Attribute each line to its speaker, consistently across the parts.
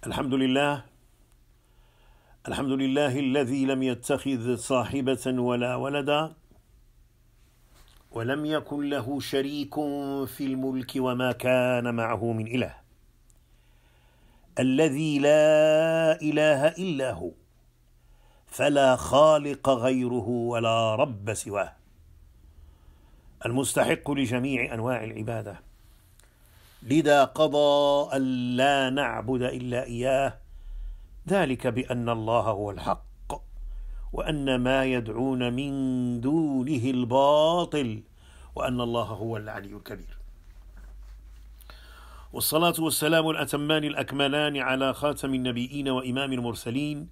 Speaker 1: الحمد لله الذي لم يتخذ صاحبة ولا ولدا ولم يكن له شريك في الملك وما كان معه من إله الذي لا إله إلا هو فلا خالق غيره ولا رب سواه المستحق لجميع أنواع العبادة لذا قضى أن لا نعبد إلا إياه ذلك بأن الله هو الحق وأن ما يدعون من دونه الباطل وأن الله هو العلي الكبير والصلاة والسلام الأتمان الأكملان على خاتم النبيين وإمام المرسلين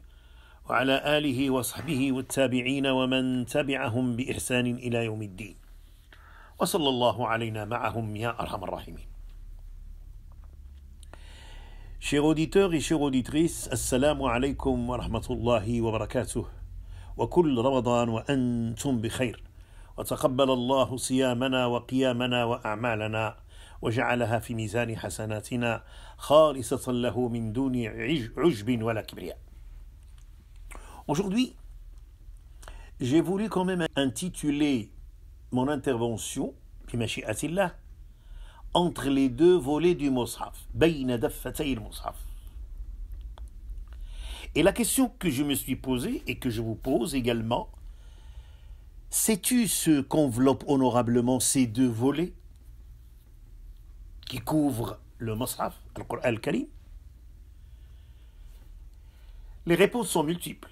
Speaker 1: وعلى آله وصحبه والتابعين ومن تبعهم بإحسان إلى يوم الدين وصلى الله علينا معهم يا أرحم الراحمين. Chers auditeurs et chères auditrices, Assalamu alaikum wa rahmatullahi wa barakatuh. Wa kull Ramadan wa antum bi khair. Wa taqabbal Allahu siyamana wa qiyamana wa a'malana wa ja'alaha fi mizani hasanatina khalisatan lahu min duni ujbin wa la kibriya. Aujourd'hui, j'ai voulu quand même intituler mon intervention, bi mashi'atillah, entre les deux volets du Mus'haf, bayna daffatay al-Mus'haf. Et la question que je me suis posée et que je vous pose également, sais-tu ce qu'enveloppent honorablement ces deux volets qui couvrent le Mus'haf, al-Qur'an al-Karim? Les réponses sont multiples.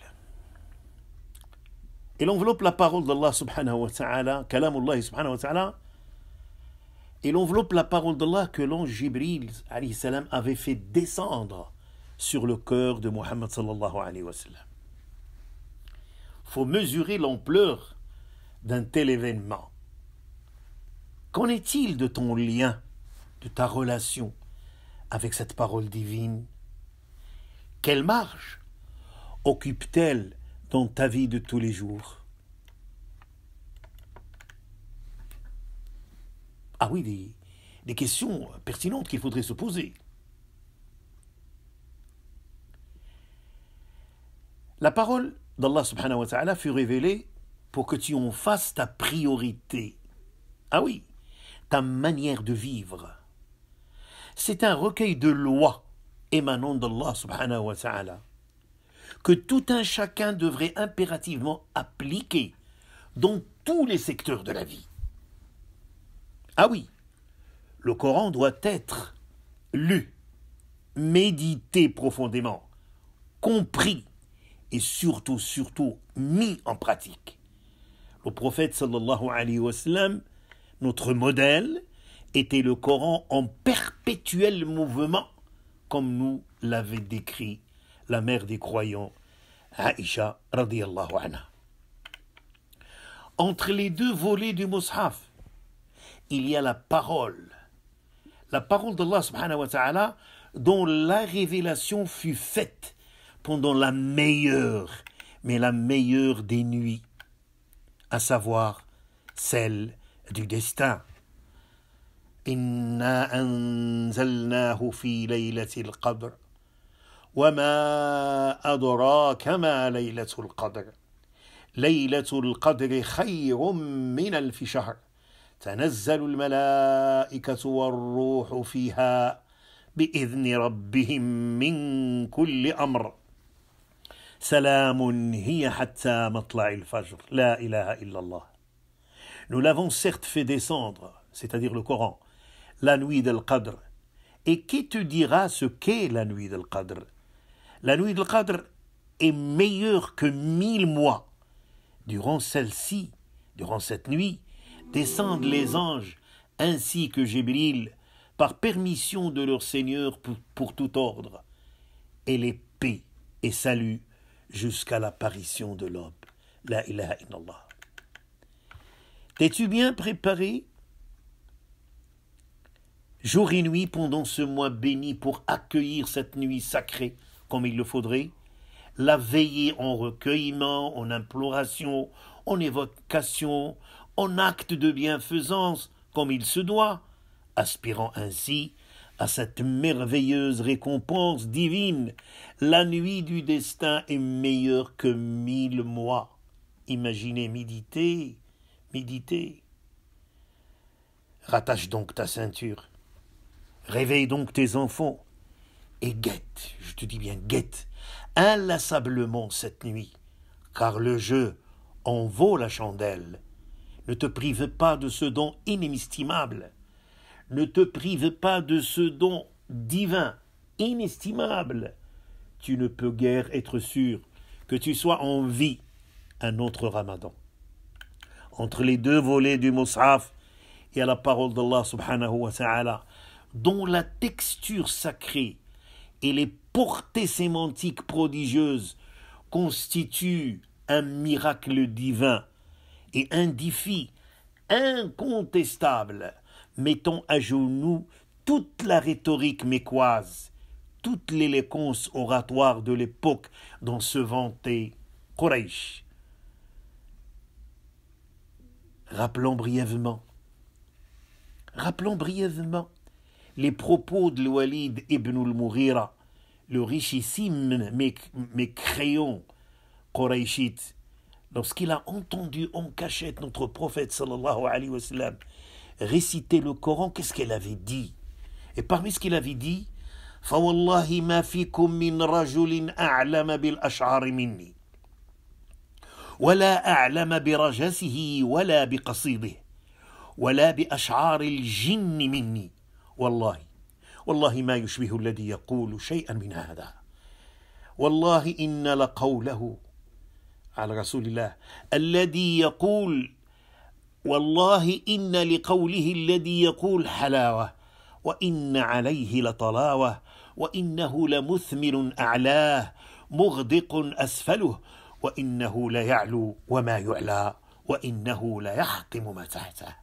Speaker 1: Il enveloppe la parole d'Allah subhanahu wa ta'ala, kalamullah subhanahu wa ta'ala. Il enveloppe la parole d'Allah que l'ange Jibril alayhi salam avait fait descendre sur le cœur de Muhammad sallallahu alayhi wa sallam. Il faut mesurer l'ampleur d'un tel événement. Qu'en est-il de ton lien, de ta relation avec cette parole divine? Quelle marge occupe-t-elle dans ta vie de tous les jours? Ah oui, des questions pertinentes qu'il faudrait se poser. La parole d'Allah subhanahu wa ta'ala fut révélée pour que tu en fasses ta priorité. Ah oui, ta manière de vivre. C'est un recueil de lois émanant d'Allah subhanahu wa ta'ala que tout un chacun devrait impérativement appliquer dans tous les secteurs de la vie. Ah oui, le Coran doit être lu, médité profondément, compris et surtout mis en pratique. Le prophète sallallahu alayhi wa sallam, notre modèle, était le Coran en perpétuel mouvement, comme nous l'avait décrit la mère des croyants, Aïcha radiyallahu anha. Entre les deux volets du Mus'haf, il y a la parole d'Allah subhanahu wa ta'ala dont la révélation fut faite pendant la meilleure des nuits, à savoir celle du destin. Inna anzalnahu fi laylatil qadr wa ma adraka ma laylatul qadr laylatul qadri khayrun min alfi shahr تنزل الملائكة والروح فيها بإذن ربهم من كل أمر سلام هي حتى مطلع الفجر لا إله إلا الله. Nous l'avons certes fait descendre, c'est-à-dire le Coran, la nuit d'Al-Qadr. Et qui te dira ce qu'est la nuit d'Al-Qadr? La nuit d'Al-Qadr est meilleure que 1000 mois. Durant celle-ci, durant cette nuit, descendent les anges ainsi que Jibril par permission de leur Seigneur pour tout ordre, et les paix et salut jusqu'à l'apparition de l'aube. La ilaha illallah. T'es-tu bien préparé jour et nuit pendant ce mois béni pour accueillir cette nuit sacrée comme il le faudrait? La veiller en recueillement, en imploration, en évocation, en acte de bienfaisance comme il se doit, aspirant ainsi à cette merveilleuse récompense divine. La nuit du destin est meilleure que 1000 mois. Imaginez, méditez. Rattache donc ta ceinture. Réveille donc tes enfants. Et guette, je te dis bien guette, inlassablement cette nuit, car le jeu en vaut la chandelle. Ne te prive pas de ce don inestimable. Ne te prive pas de ce don divin, inestimable. Tu ne peux guère être sûr que tu sois en vie un autre Ramadan. Entre les deux volets du Mus'haf, il y a la parole d'Allah subhanahu wa ta'ala, dont la texture sacrée et les portées sémantiques prodigieuses constituent un miracle divin et un défi incontestable, mettant à genoux toute la rhétorique mécoise, toute l'éloquence oratoire de l'époque dont se vantait Quraysh. Rappelons brièvement les propos de Walid ibn al-Mughira, le richissime mécréant Qurayshite, lorsqu'il a entendu en cachette notre prophète sallallahu alayhi wa sallam réciter le Coran. Qu'est-ce qu'il avait dit? Et parmi ce qu'il avait dit, فَوَاللَّهِ مَا فِيكُم مِّن رَجُلٍ أَعْلَمَ بِالْأَشْعَارِ مِنِّي ولا أعلم برجسه ولا بقصيده ولا بأشعار الجن مني والله ما يشبه الذي يقول شيئا من هذا والله إن لقوله على رسول الله الذي يقول والله إن لقوله الذي يقول حلاوة وإن عليه لطلاوة وإنه لمثمر أعلاه مغدق أسفله وإنه ليعلو وما يعلى وإنه ليحطم ما تحته.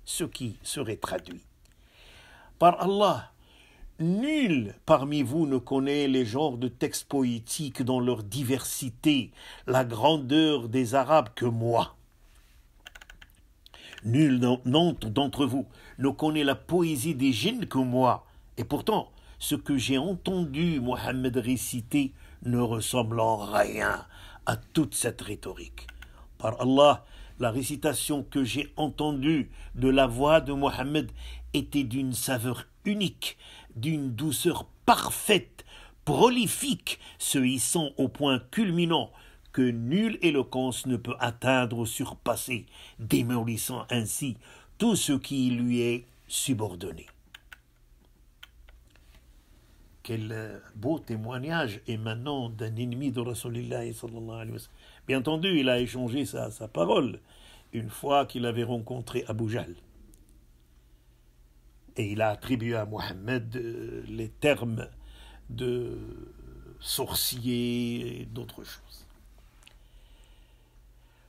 Speaker 1: Ce qui serait traduit par Allah, nul parmi vous ne connaît les genres de textes poétiques dans leur diversité, la grandeur des Arabes que moi. Nul d'entre vous ne connaît la poésie des djinns que moi. Et pourtant, ce que j'ai entendu Mohammed réciter ne ressemble en rien à toute cette rhétorique. Par Allah, la récitation que j'ai entendue de la voix de Mohammed était d'une saveur unique, d'une douceur parfaite, prolifique, se hissant au point culminant que nulle éloquence ne peut atteindre ou surpasser, démolissant ainsi tout ce qui lui est subordonné. Quel beau témoignage émanant d'un ennemi de Rasulullah sallallahu alayhi wa sallam. Bien entendu, il a échangé sa parole une fois qu'il avait rencontré Abu Jahl. Et il a attribué à Mohammed les termes de sorcier et d'autres choses.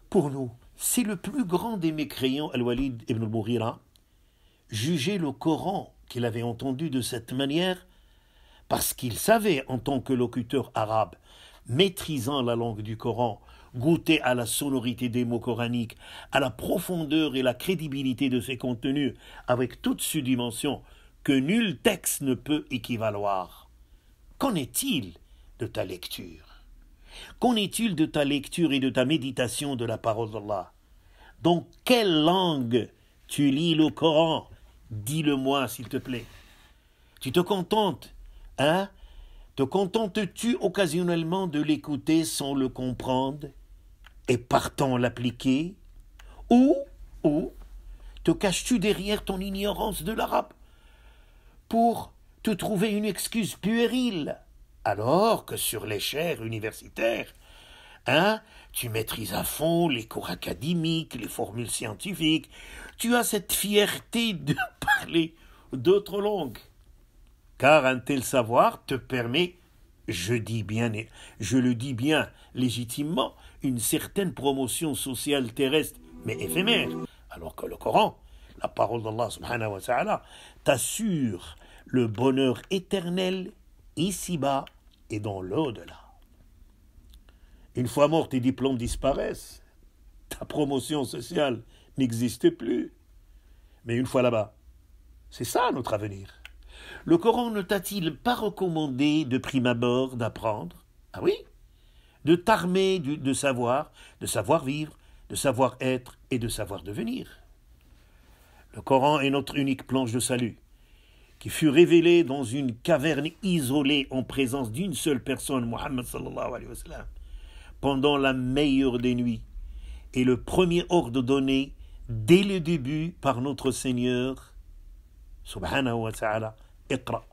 Speaker 1: Pour nous, c'est le plus grand des mécréants, Al-Walid ibn al-Mughira, juger le Coran qu'il avait entendu de cette manière parce qu'il savait, en tant que locuteur arabe, maîtrisant la langue du Coran, goûter à la sonorité des mots coraniques, à la profondeur et la crédibilité de ses contenus, avec toute sa dimension, que nul texte ne peut équivaloir. Qu'en est-il de ta lecture? Qu'en est-il de ta lecture et de ta méditation de la parole d'Allah? Dans quelle langue tu lis le Coran? Dis-le-moi, s'il te plaît. Tu te contentes, te contentes-tu occasionnellement de l'écouter sans le comprendre et partant l'appliquer? Ou te caches-tu derrière ton ignorance de l'arabe pour te trouver une excuse puérile, alors que sur les chaires universitaires, tu maîtrises à fond les cours académiques, les formules scientifiques, tu as cette fierté de parler d'autres langues. Car un tel savoir te permet, je le dis bien légitimement, une certaine promotion sociale terrestre, mais éphémère, alors que le Coran, la parole d'Allah subhanahu wa ta'ala, t'assure le bonheur éternel ici-bas et dans l'au-delà. Une fois mort, tes diplômes disparaissent, ta promotion sociale n'existe plus. Mais une fois là-bas, c'est ça notre avenir. Le Coran ne t'a-t-il pas recommandé de prime abord d'apprendre? Ah oui? De t'armer de savoir vivre, de savoir être et de savoir devenir. Le Coran est notre unique planche de salut, qui fut révélé dans une caverne isolée en présence d'une seule personne, Muhammad sallallahu alayhi wa sallam, pendant la meilleure des nuits, et le premier ordre donné dès le début par notre Seigneur, subhanahu wa ta'ala, Iqra.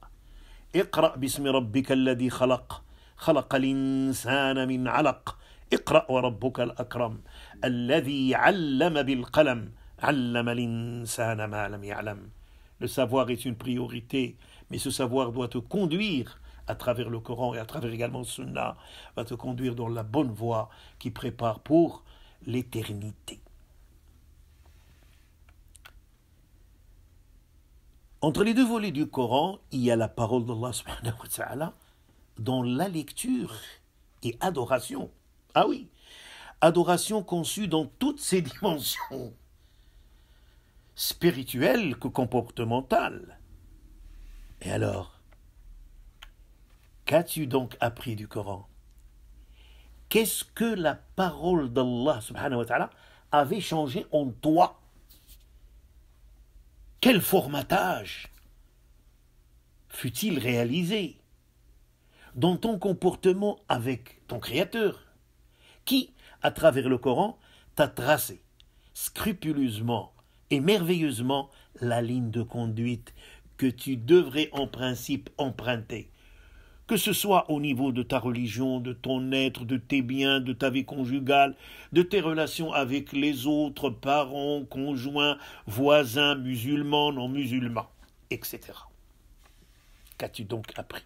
Speaker 1: Iqra bismi rabbika alladhi khalaq, khalaqa l'insana min alaq, Iqra wa rabbuka al-akram, alladhi allama bil qalam, allama l'insana ma lam ya'lam. Le savoir est une priorité, mais ce savoir doit te conduire à travers le Coran et à travers également le Sunna, va te conduire dans la bonne voie qui prépare pour l'éternité. Entre les deux volets du Coran, il y a la parole d'Allah subhanahu wa ta'ala dans la lecture et adoration. Ah oui, adoration conçue dans toutes ses dimensions, spirituelle que comportementale. Et alors, qu'as-tu donc appris du Coran? Qu'est-ce que la parole d'Allah subhanahu wa ta'ala avait changé en toi? Quel formatage fut-il réalisé dans ton comportement avec ton Créateur, qui, à travers le Coran, t'a tracé scrupuleusement et merveilleusement la ligne de conduite que tu devrais en principe emprunter, que ce soit au niveau de ta religion, de ton être, de tes biens, de ta vie conjugale, de tes relations avec les autres, parents, conjoints, voisins, musulmans, non musulmans, etc. Qu'as-tu donc appris?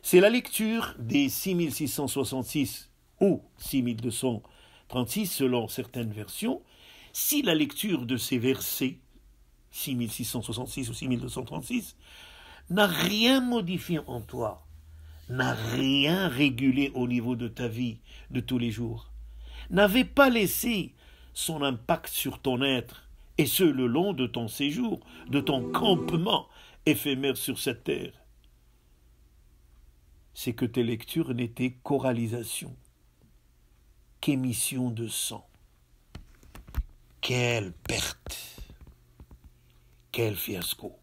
Speaker 1: C'est la lecture des 6666 ou 6236 selon certaines versions. Si la lecture de ces versets, 6666 ou 6236, n'a rien modifié en toi, n'a rien régulé au niveau de ta vie de tous les jours, n'avait pas laissé son impact sur ton être, et ce le long de ton séjour, de ton campement éphémère sur cette terre, c'est que tes lectures n'étaient qu'oralisation, qu'émission de sang. Quelle perte, quel fiasco.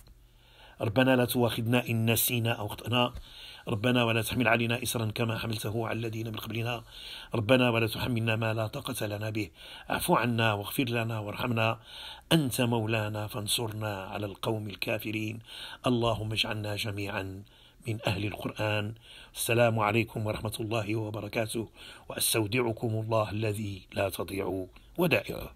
Speaker 1: ربنا لا تؤاخذنا إن نسينا أو أخطأنا ربنا ولا تحمل علينا إصرا كما حملته على الذين من قبلنا ربنا ولا تحملنا ما لا طاقة لنا به اعف عنا واغفر لنا وارحمنا أنت مولانا فانصرنا على القوم الكافرين اللهم اجعلنا جميعا من أهل القرآن. السلام عليكم ورحمة الله وبركاته وأستودعكم الله الذي لا تضيع ودائعه.